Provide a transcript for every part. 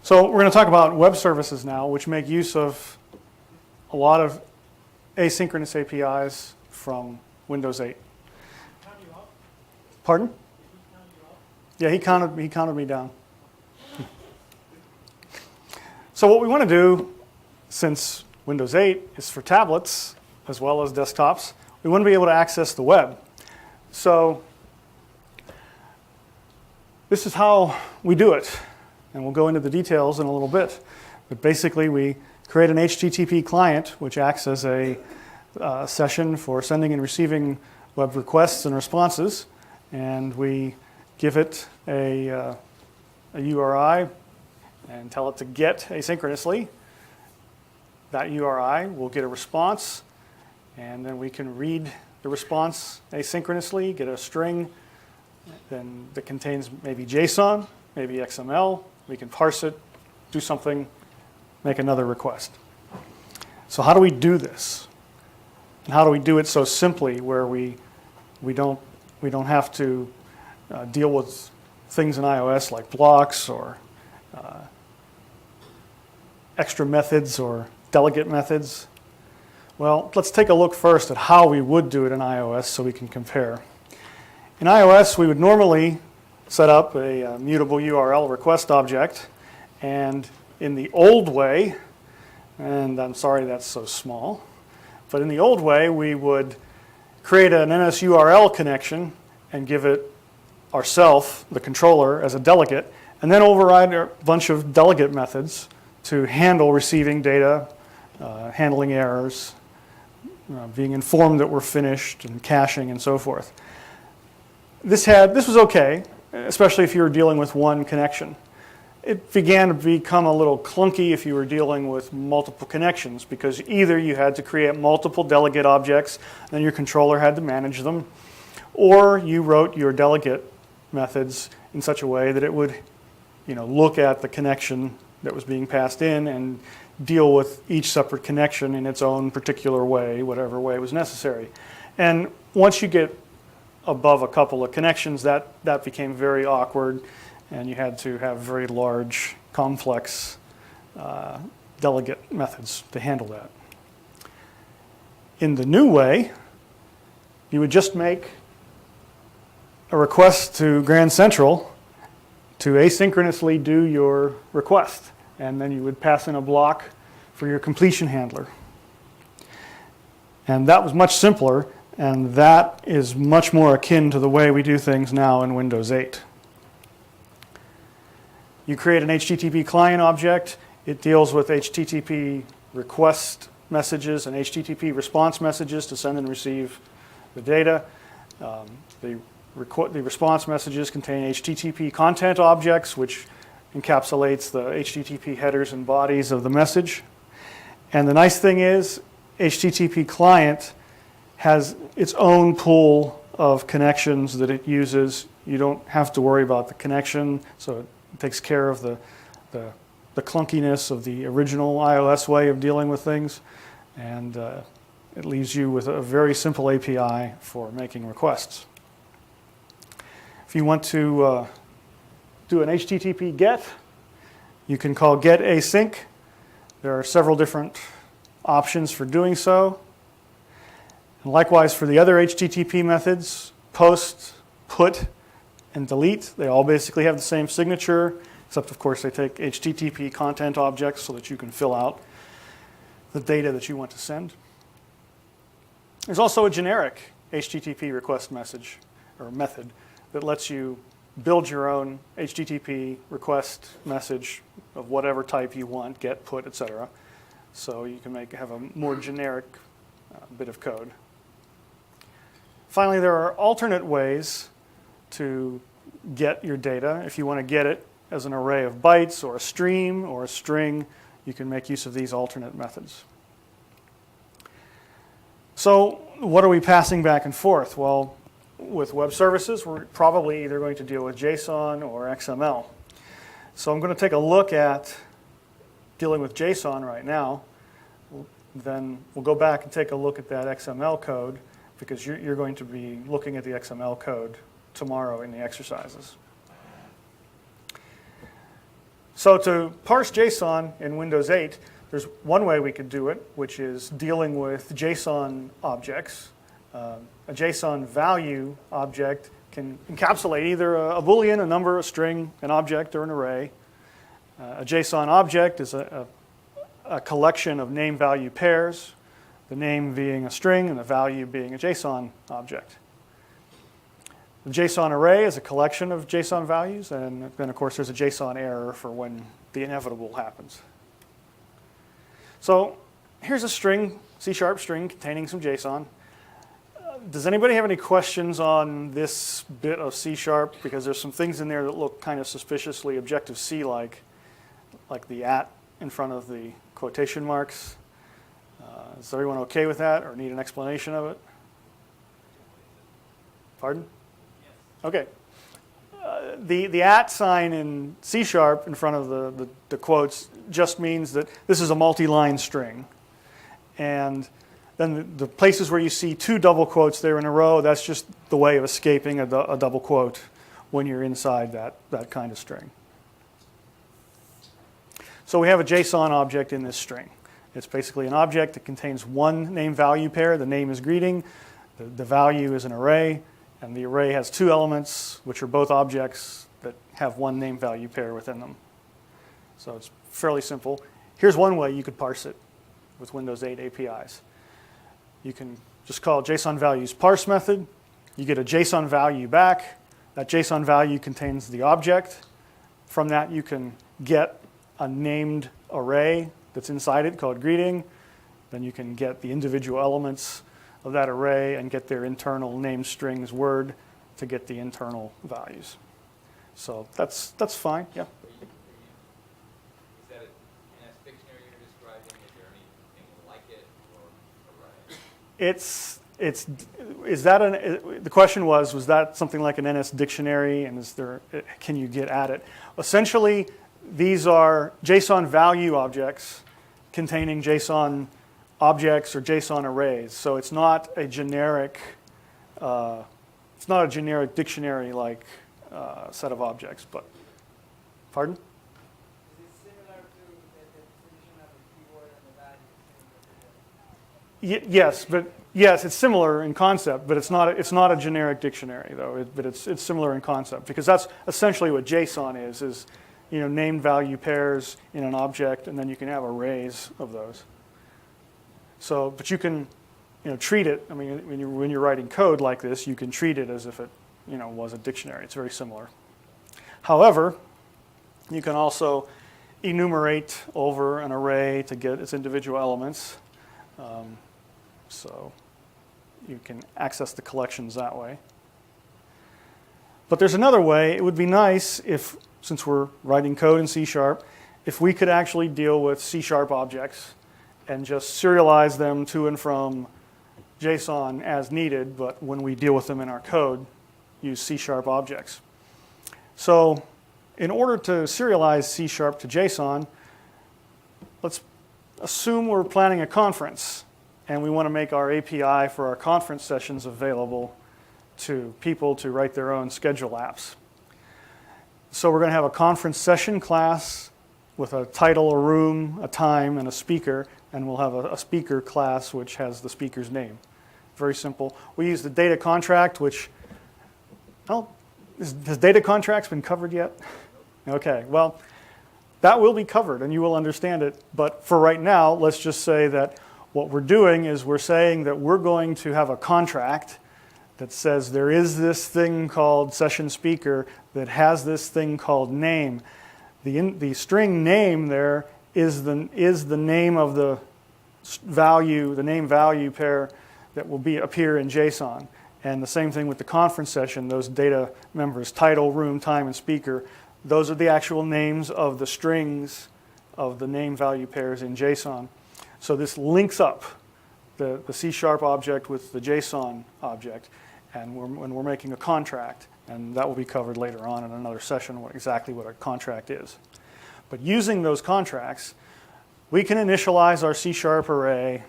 So we're going to talk about web services now, which make use of a lot of asynchronous APIs from Windows 8. Pardon? Yeah, he counted me down. So what we want to do, since Windows 8 is for tablets as well as desktops, we want to be able to access the web. So this is how we do it. And we'll go into the details in a little bit. But basically, we create an HTTP client, which acts as a session for sending and receiving web requests and responses. And we give it a URI and tell it to get asynchronously. That URI will get a response, and then we can read the response asynchronously, get a string then that contains maybe JSON, maybe XML. We can parse it, do something, make another request. So how do we do this? And how do we do it so simply where we don't have to deal with things in iOS like blocks or extra methods or delegate methods? Well, let's take a look first at how we would do it in iOS so we can compare. In iOS, we would normally set up a mutable URL request object, and in the old way, and I'm sorry that's so small, but in the old way, we would create an NSURL connection and give it ourself, the controller, as a delegate, and then override a bunch of delegate methods to handle receiving data, handling errors, being informed that we're finished, and caching, and so forth. This was okay, especially if you were dealing with one connection. It began to become a little clunky if you were dealing with multiple connections, because either you had to create multiple delegate objects, then your controller had to manage them, or you wrote your delegate methods in such a way that it would, look at the connection that was being passed in and deal with each separate connection in its own particular way, whatever way was necessary. And once you get above a couple of connections, that became very awkward, and you had to have very large, complex delegate methods to handle that. In the new way, you would just make a request to Grand Central to asynchronously do your request, and then you would pass in a block for your completion handler. And that was much simpler, and that is much more akin to the way we do things now in Windows 8. You create an HTTP client object. It deals with HTTP request messages and HTTP response messages to send and receive the data. The response messages contain HTTP content objects, which encapsulates the HTTP headers and bodies of the message. And the nice thing is, HTTP client has its own pool of connections that it uses. You don't have to worry about the connection, so it takes care of the clunkiness of the original iOS way of dealing with things, and it leaves you with a very simple API for making requests. If you want to do an HTTP GET, you can call GET async. There are several different options for doing so. And likewise for the other HTTP methods, post, put, and delete, they all basically have the same signature, except of course they take HTTP content objects so that you can fill out the data that you want to send. There's also a generic HTTP request message or method that lets you build your own HTTP request message of whatever type you want, get, put, etc. So you can have a more generic bit of code. Finally, there are alternate ways to get your data. If you want to get it as an array of bytes or a stream or a string, you can make use of these alternate methods. So what are we passing back and forth? Well, with web services, we're probably either going to deal with JSON or XML. So I'm going to take a look at dealing with JSON right now. Then we'll go back and take a look at that XML code, because you're going to be looking at the XML code tomorrow in the exercises. So to parse JSON in Windows 8, there's one way we could do it, which is dealing with JSON objects. A JSON value object can encapsulate either a Boolean, a number, a string, an object, or an array. A JSON object is a collection of name-value pairs, the name being a string and the value being a JSON object. The JSON array is a collection of JSON values, and then, of course, there's a JSON error for when the inevitable happens. So here's a string, C# string, containing some JSON. Does anybody have any questions on this bit of C#? Because there's some things in there that look kind of suspiciously Objective-C-like, like the @ in front of the quotation marks. Is everyone okay with that or need an explanation of it? Pardon? Okay. The @ sign in C# in front of the quotes just means that this is a multi-line string. And then the places where you see two double quotes there in a row, that's just the way of escaping a double quote when you're inside that kind of string. So we have a JSON object in this string. It's basically an object that contains one name-value pair. The name is greeting. The value is an array. And the array has two elements, which are both objects that have one name-value pair within them. So it's fairly simple. Here's one way you could parse it with Windows 8 APIs. You can just call JSON values parse method. You get a JSON value back. That JSON value contains the object. From that, you can get a named array that's inside it called greeting. Then you can get the individual elements of that array and get their internal name strings word to get the internal values. So that's fine, yeah. Is that an NS dictionary you're describing? Is there anything like it or The question was that something like an NS dictionary, and can you get at it? Essentially, these are JSON value objects containing JSON objects or JSON arrays. So it's not a generic dictionary-like set of objects. But pardon? Is it similar to the definition of a keyword and the value? Yes, but yes, it's similar in concept, but it's not a generic dictionary though. But it's similar in concept because that's essentially what JSON is named value pairs in an object, and then you can have arrays of those. So, but you can, treat it. I mean, when you're writing code like this, you can treat it as if it, was a dictionary. It's very similar. However, you can also enumerate over an array to get its individual elements. So you can access the collections that way. But there's another way. It would be nice if, since we're writing code in C#, if we could actually deal with C# objects and just serialize them to and from JSON as needed, but when we deal with them in our code, use C# objects. So in order to serialize C# to JSON, let's assume we're planning a conference and we want to make our API for our conference sessions available to people to write their own schedule apps. So we're going to have a conference session class with a title, a room, a time, and a speaker, and we'll have a speaker class which has the speaker's name. Very simple. We use the data contract, which, has data contracts been covered yet? Okay, well, that will be covered and you will understand it, but for right now, let's just say that what we're doing is we're saying that we're going to have a contract that says there is this thing called session speaker that has this thing called name. The string name there is the name of the value, the name value pair that will appear in JSON. And the same thing with the conference session, those data members, title, room, time, and speaker, those are the actual names of the strings of the name value pairs in JSON. So this links up the C# object with the JSON object, and when we're making a contract, and that will be covered later on in another session, exactly what a contract is. But using those contracts, we can initialize our C# array,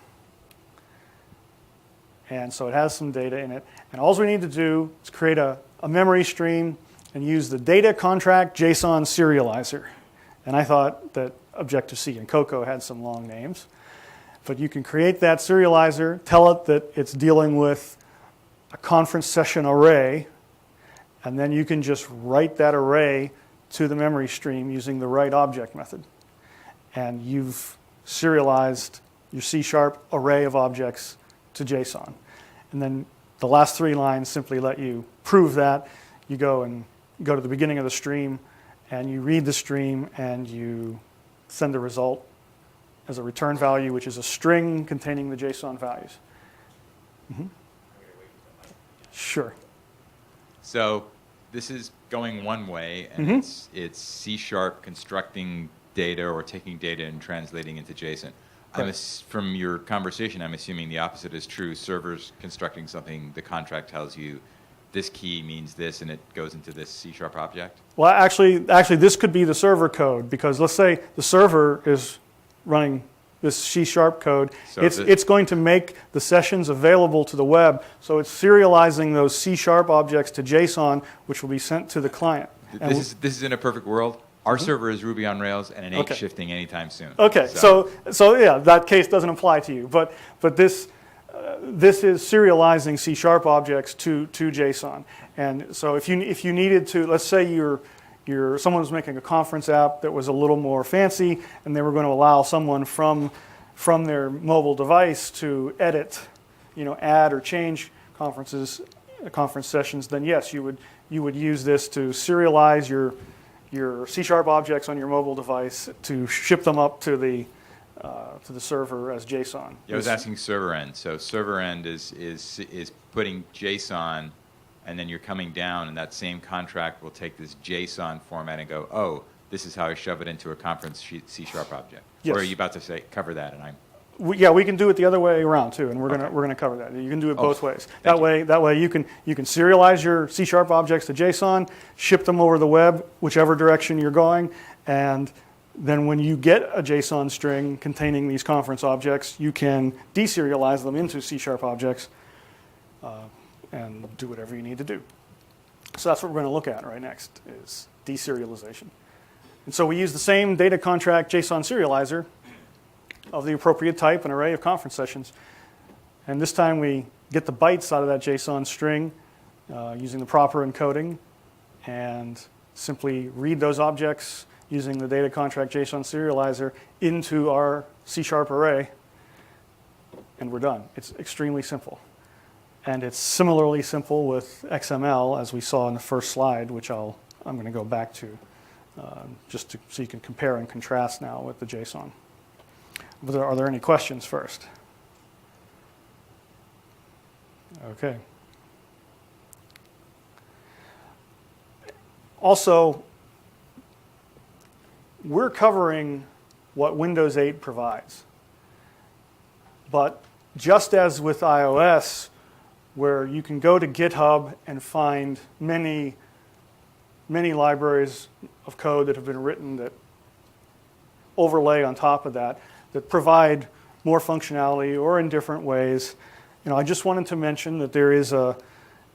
and so it has some data in it. And all we need to do is create a memory stream and use the data contract JSON serializer. And I thought that Objective-C and Cocoa had some long names. But you can create that serializer, tell it that it's dealing with a conference session array, and then you can just write that array to the memory stream using the write object method. And you've serialized your C# array of objects to JSON. And then the last 3 lines simply let you prove that. You go to the beginning of the stream, and you read the stream, and you send the result as a return value, which is a string containing the JSON values. Mm-hmm. Sure. So this is going one way, and it's C# constructing data or taking data and translating into JSON. From your conversation, I'm assuming the opposite is true. Servers constructing something, the contract tells you this key means this, and it goes into this C# object? Well, actually, this could be the server code, because let's say the server is running this C# code. So it's going to make the sessions available to the web, so it's serializing those C# objects to JSON, which will be sent to the client. This is in a perfect world. Our server is Ruby on Rails, and it ain't shifting anytime soon. Okay, so yeah, that case doesn't apply to you, but this is serializing C# objects to JSON. And so if you needed to, let's say someone was making a conference app that was a little more fancy, and they were going to allow someone from their mobile device to edit, add or change conference sessions, then yes, you would use this to serialize your C# objects on your mobile device to ship them up to the server as JSON. Yeah, I was asking server end. So server end is putting JSON, and then you're coming down, and that same contract will take this JSON format and go, oh, this is how I shove it into a conference C# object. Yes. Or are you about to cover that? And we can do it the other way around too, and we're gonna cover that. You can do it both ways. That way you can serialize your C# objects to JSON, ship them over the web, whichever direction you're going, and then when you get a JSON string containing these conference objects, you can deserialize them into C# objects and do whatever you need to do. So that's what we're going to look at right next, is deserialization. And so we use the same data contract JSON serializer of the appropriate type, an array of conference sessions. And this time we get the bytes out of that JSON string using the proper encoding, and simply read those objects using the data contract JSON serializer into our C# array, and we're done. It's extremely simple. And it's similarly simple with XML, as we saw in the first slide, which I'm going to go back to so you can compare and contrast now with the JSON. Are there any questions first? Okay. Also, we're covering what Windows 8 provides. But just as with iOS, where you can go to GitHub and find many libraries of code that have been written that overlay on top of that provide more functionality or in different ways. I just wanted to mention that there is a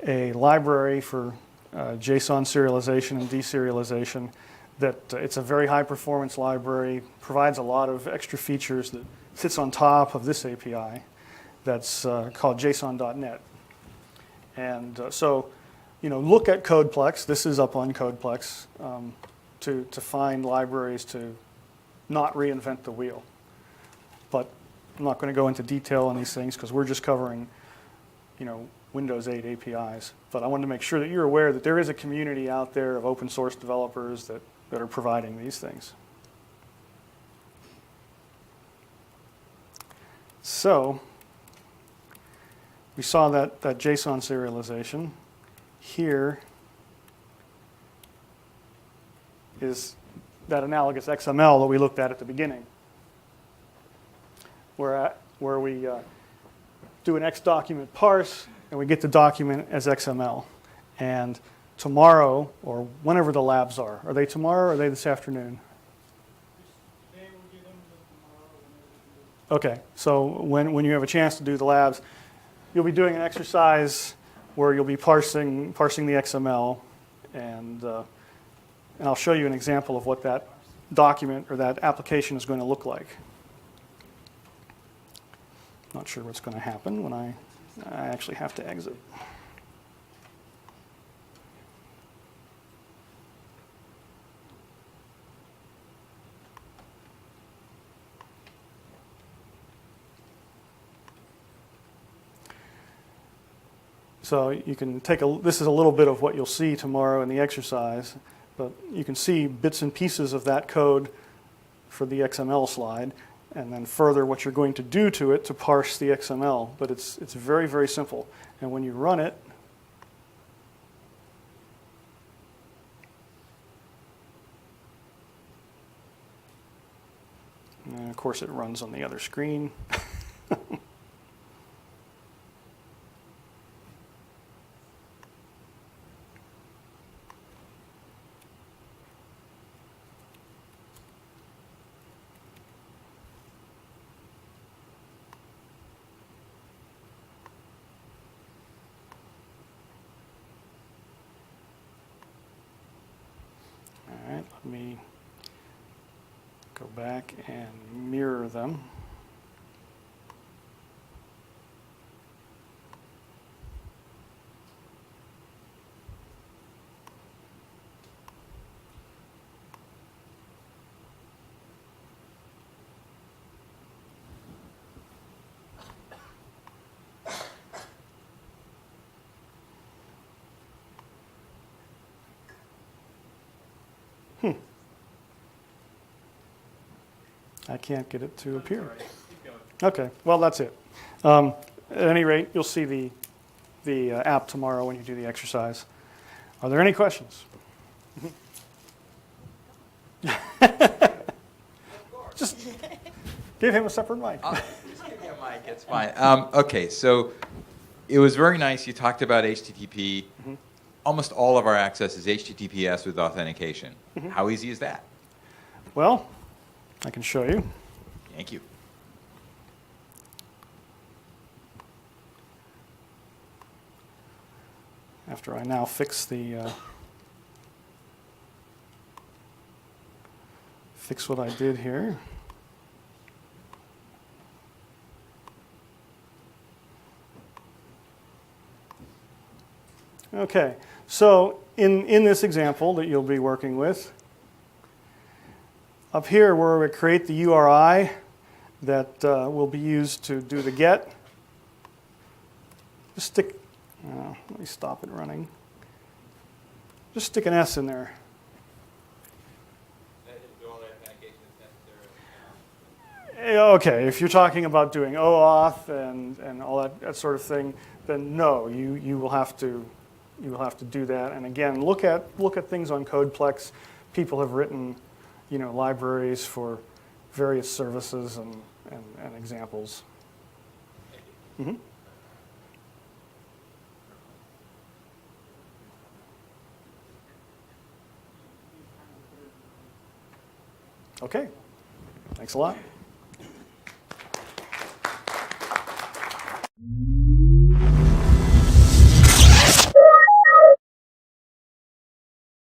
library for JSON serialization and deserialization that it's a very high performance library, provides a lot of extra features that sits on top of this API that's called JSON.net. And so, look at CodePlex. This is up on CodePlex to find libraries to not reinvent the wheel. But I'm not going to go into detail on these things because we're just covering, Windows 8 APIs. But I wanted to make sure that you're aware that there is a community out there of open source developers that are providing these things. So we saw that JSON serialization. Here is that analogous XML that we looked at the beginning, where we do an X document parse, and we get the document as XML. And tomorrow, or whenever the labs are they tomorrow or are they this afternoon? Today will give them tomorrow. Okay, so when you have a chance to do the labs, you'll be doing an exercise where you'll be parsing the XML, and I'll show you an example of what that document or that application is going to look like. Not sure what's going to happen when I actually have to exit. So you can take this is a little bit of what you'll see tomorrow in the exercise, but you can see bits and pieces of that code for the XML slide, and then further what you're going to do to it to parse the XML. But it's very, very simple. And when you run it, and of course it runs on the other screen. All right, let me go back and mirror them. I can't get it to appear. Okay, well, that's it. At any rate, you'll see the app tomorrow when you do the exercise. Are there any questions? Just give him a separate mic. Just give me a mic, it's fine. Okay, so it was very nice. You talked about HTTP. Mm-hmm. Almost all of our access is HTTPS with authentication. Mm-hmm. How easy is that? Well, I can show you. Thank you. After I now fix fix what I did here. Okay, so in this example that you'll be working with, up here where we create the URI that will be used to do the get, just stick, let me stop it running. Just stick an S in there. Okay, if you're talking about doing OAuth and all that sort of thing, then no, you will have to do that. And again, look at things on Codeplex. People have written, libraries for various services and examples. Mm-hmm. Okay, thanks a lot.